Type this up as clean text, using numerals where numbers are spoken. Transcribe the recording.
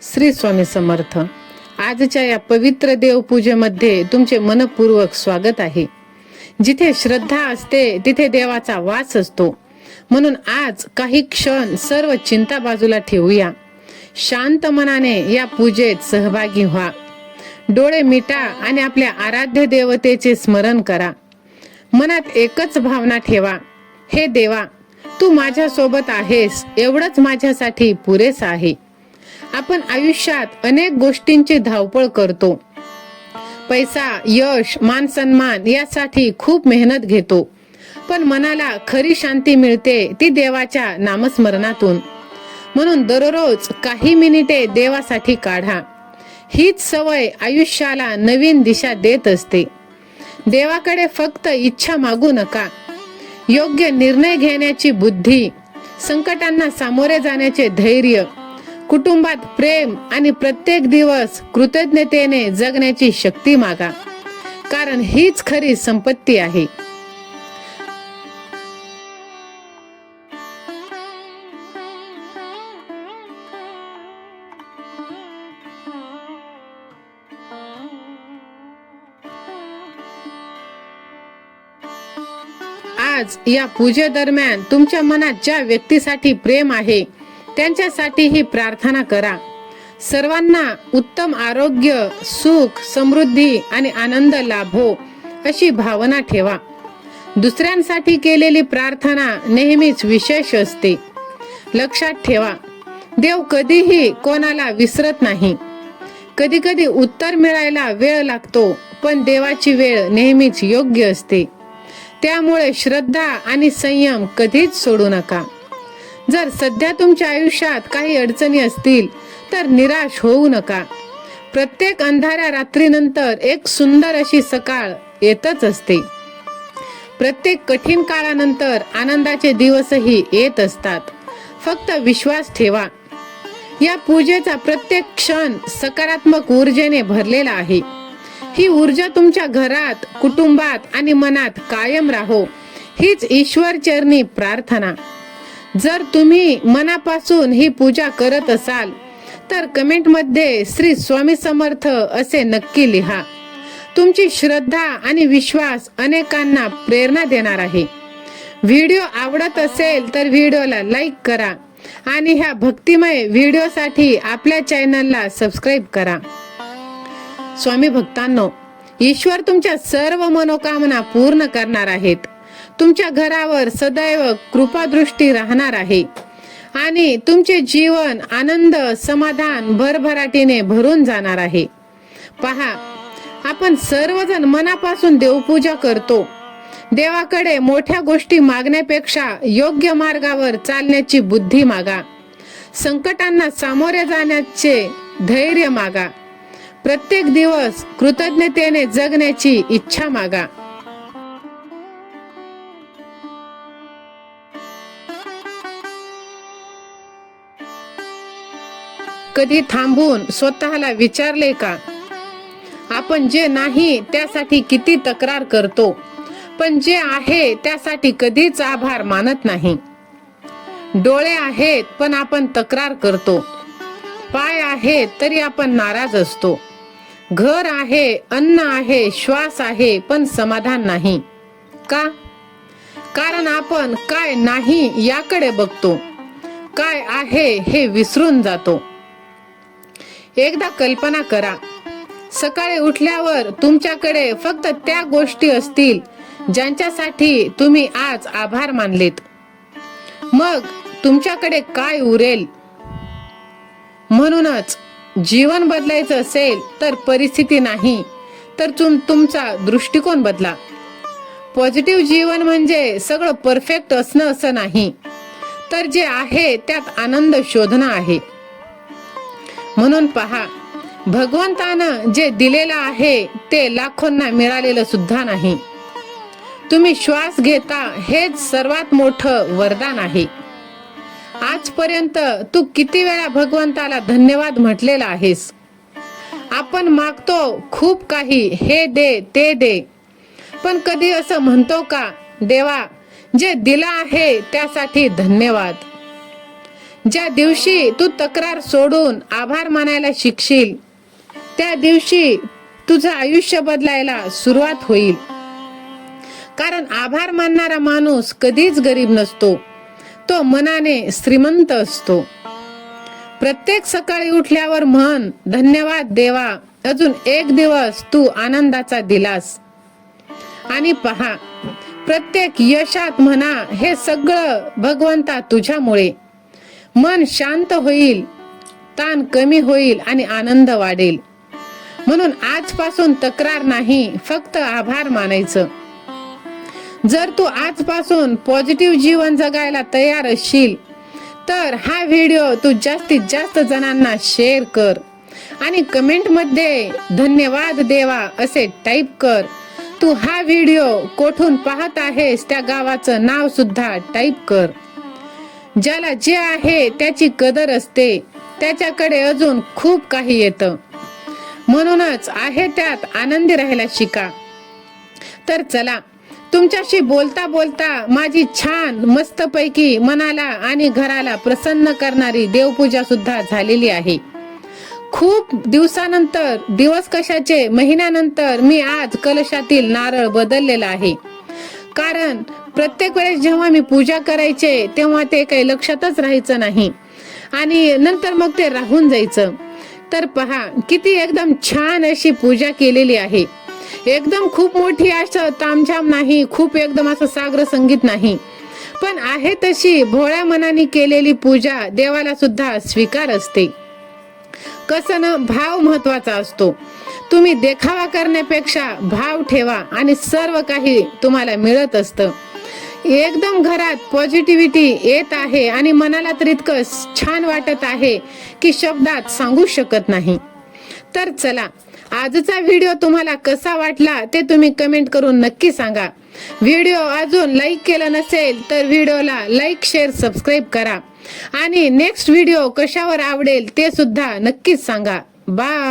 श्री स्वामी समर्थ. आजच्या या पवित्र देवपूजेमध्ये तुमचे मनपूर्वक स्वागत आहे. जिथे श्रद्धा असते तिथे देवाचा वास असतो. म्हणून आज काही क्षण सर्व चिंता बाजूला ठेवूया. शांत मनाने या पूजेत सहभागी व्हा. डोळे मिटा आणि आपल्या आराध्य देवतेचे स्मरण करा. मनात एकच भावना ठेवा, हे देवा, तू माझ्या सोबत आहेस, एवढंच माझ्यासाठी पुरेस आहे. आपण आयुष्यात अनेक गोष्टींची धावपळ करतो. पैसा, यश, मान सन्मान यासाठी खूप मेहनत घेतो. पण मनाला खरी शांती मिळते ती देवाच्या नामस्मरणातून. म्हणून दररोज काही मिनिटे देवासाठी काढा. हीच सवय आयुष्याला नवीन दिशा देत असते. देवाकडे फक्त इच्छा मागू नका. योग्य निर्णय घेण्याची बुद्धी, संकटांना सामोरे जाण्याचे धैर्य, कुटुंबात प्रेम आणि प्रत्येक दिवस कृतज्ञतेने जगण्याची शक्ती मागा. कारण हीच खरी संपत्ती आहे. आज या पूजेदरम्यान तुमच्या मनात ज्या व्यक्तीसाठी प्रेम आहे त्यांच्यासाठी ही प्रार्थना करा. सर्वांना उत्तम आरोग्य, सुख, समृद्धी आणि आनंद लाभो अशी भावना ठेवा. दुसऱ्यांसाठी केलेली प्रार्थना नेहमीच विशेष असते. लक्षात ठेवा, देव कधीही कोणाला विसरत नाही. कधी कधी उत्तर मिळायला वेळ लागतो, पण देवाची वेळ नेहमीच योग्य असते. त्यामुळे श्रद्धा आणि संयम कधीच सोडू नका. जर सध्या तुमच्या आयुष्यात काही अडचणी असतील तर निराश होऊ नका. प्रत्येक अंधाऱ्या रात्रीनंतर एक सुंदर अशी सकाळ येतच असते. प्रत्येक कठीण काळानंतर आनंदाचे दिवसही येत असतात. फक्त विश्वास ठेवा. या पूजेचा प्रत्येक क्षण सकारात्मक ऊर्जेने भरलेला आहे. ही ऊर्जा तुमच्या घरात, कुटुंबात आणि मनात कायम राहो, हीच ईश्वर चरणी प्रार्थना. जर तुम्ही मनापासून ही पूजा करत असाल तर कमेंट मध्ये श्री स्वामी समर्थ असे नक्की लिहा. तुमची श्रद्धा आणि विश्वास अनेकांना प्रेरणा देणार आहे. व्हिडिओ आवडत असेल तर व्हिडिओला लाईक करा आणि ह्या भक्तिमय व्हिडिओसाठी आपल्या चॅनलला सबस्क्राईब करा. स्वामी भक्तांनो, ईश्वर तुमच्या सर्व मनोकामना पूर्ण करणार आहेत. तुमच्या घरावर सदैव कृपादृष्टी राहणार आहे आणि तुमचे जीवन आनंद, समाधान, भरभराटीने भरून जाणार आहे. पहा, आपण सर्वजण मनापासून देवपूजा करतो. देवाकडे मोठ्या गोष्टी मागण्यापेक्षा योग्य मार्गावर चालण्याची बुद्धी मागा. संकटांना सामोरे जाण्याचे धैर्य मागा. प्रत्येक दिवस कृतज्ञतेने जगण्याची इच्छा मागा. कधी थांबून स्वतःला विचारले का, आपण जे नाही त्यासाठी किती तक्रार करतो, पण जे आहे त्यासाठी कधीच आभार मानत नाही. डोळे आहेत पण आपण तक्रार करतो. पाय आहेत तरी आपण नाराज असतो. घर आहे, अन्न आहे, श्वास आहे, पण समाधान नाही. का? कारण आपण काय नाही याकडे बघतो, काय आहे हे विसरून जातो. एकदा कल्पना करा, सकाळी उठल्यावर तुमच्याकडे फक्त त्या गोष्टी असतील ज्यांच्यासाठी तुम्ही आज आभार मानलेत. मग तुमच्याकडे काय उरेल? म्हणूनच जीवन बदलायचं असेल तर परिस्थिती नाही तर तुमचा दृष्टिकोन बदला. पॉझिटिव्ह जीवन म्हणजे सगळं परफेक्ट असणं असं नाही, तर जे आहे त्यात आनंद शोधणं आहे. म्हणून पहा, भगवंतानं जे दिलेलं आहे ते लाखोंना मिळालेलं सुद्धा नाही. तुम्ही श्वास घेता हेच सर्वात मोठं वरदान आहे. आजपर्यंत तू किती वेळा भगवंताला धन्यवाद म्हटलेला आहेस. आपण मागतो खूप काही, हे दे ते दे, पण कधी असं म्हणतो का, देवा जे दिलं आहे त्यासाठी धन्यवाद. ज्या दिवशी तू तक्रार सोडून आभार मानायला शिकशील त्या दिवशी तुझं आयुष्य बदलायला सुरुवात होईल. कारण आभार मानणारा माणूस कधीच गरीब नसतो, तो मनाने श्रीमंत असतो. प्रत्येक सकाळी उठल्यावर म्हण, धन्यवाद देवा, अजून एक दिवस तू आनंदाचा दिलास. आणि पहा, प्रत्येक यशात म्हणा, हे सगळं भगवंता तुझ्यामुळे. मन शांत होईल, ताण कमी होईल आणि आनंद वाढेल. म्हणून आजपासून तक्रार नाही, फक्त आभार मानायचं. जर तू आजपासून पॉझिटिव्ह जीवन जगायला तयार असशील तर हा व्हिडिओ तू जास्तीत जास्त जणांना शेअर कर आणि कमेंट मध्ये धन्यवाद देवा असे टाईप कर. तू हा व्हिडिओ कोठून पाहत आहेस त्या गावाचं नाव सुद्धा टाईप कर. ज्याला जे आहे त्याची कदर असते, त्याच्याकडे अजून खूप काही येतं. म्हणूनच आहे त्यात आनंदी राहायला शिका. तर चला, तुमच्याशी बोलता बोलता माझी छान मस्तपैकी मनाला आणि घराला प्रसन्न करणारी देवपूजा सुद्धा झालेली आहे. खूप दिवसानंतर, दिवस कशाचे, महिन्यानंतर मी आज कलशातील नारळ बदललेला आहे. कारण प्रत्येक वेळेस जेव्हा मी पूजा करायचे तेव्हा ते काही लक्षातच राहायचं नाही आणि नंतर मग ते राहून जायचं. तर पहा, किती एकदम छान अशी पूजा केलेली आहे. एकदम खूप मोठी असं तामझाम नाही, खूप एकदम असं सागर संगीत नाही, पण आहे तशी भोळ्या मनाने केलेली पूजा देवाला सुद्धा स्वीकार असते. कसं ना, भाव महत्वाचा असतो. तुम्ही देखावा करण्यापेक्षा भाव ठेवा आणि सर्व काही तुम्हाला मिळत असतं. एकदम घरात पॉझिटिव्हिटी येत आहे आणि मनाला तर इतकं छान वाटत आहे की शब्दात सांगू शकत नाही. तर चला, आजचा व्हिडिओ तुम्हाला कसा वाटला ते तुम्ही कमेंट करून नक्की सांगा. व्हिडिओ अजून लाईक केलं नसेल तर व्हिडिओला लाईक, शेअर, सबस्क्राईब करा आणि नेक्स्ट व्हिडिओ कशावर आवडेल ते सुद्धा नक्कीच सांगा. बाय.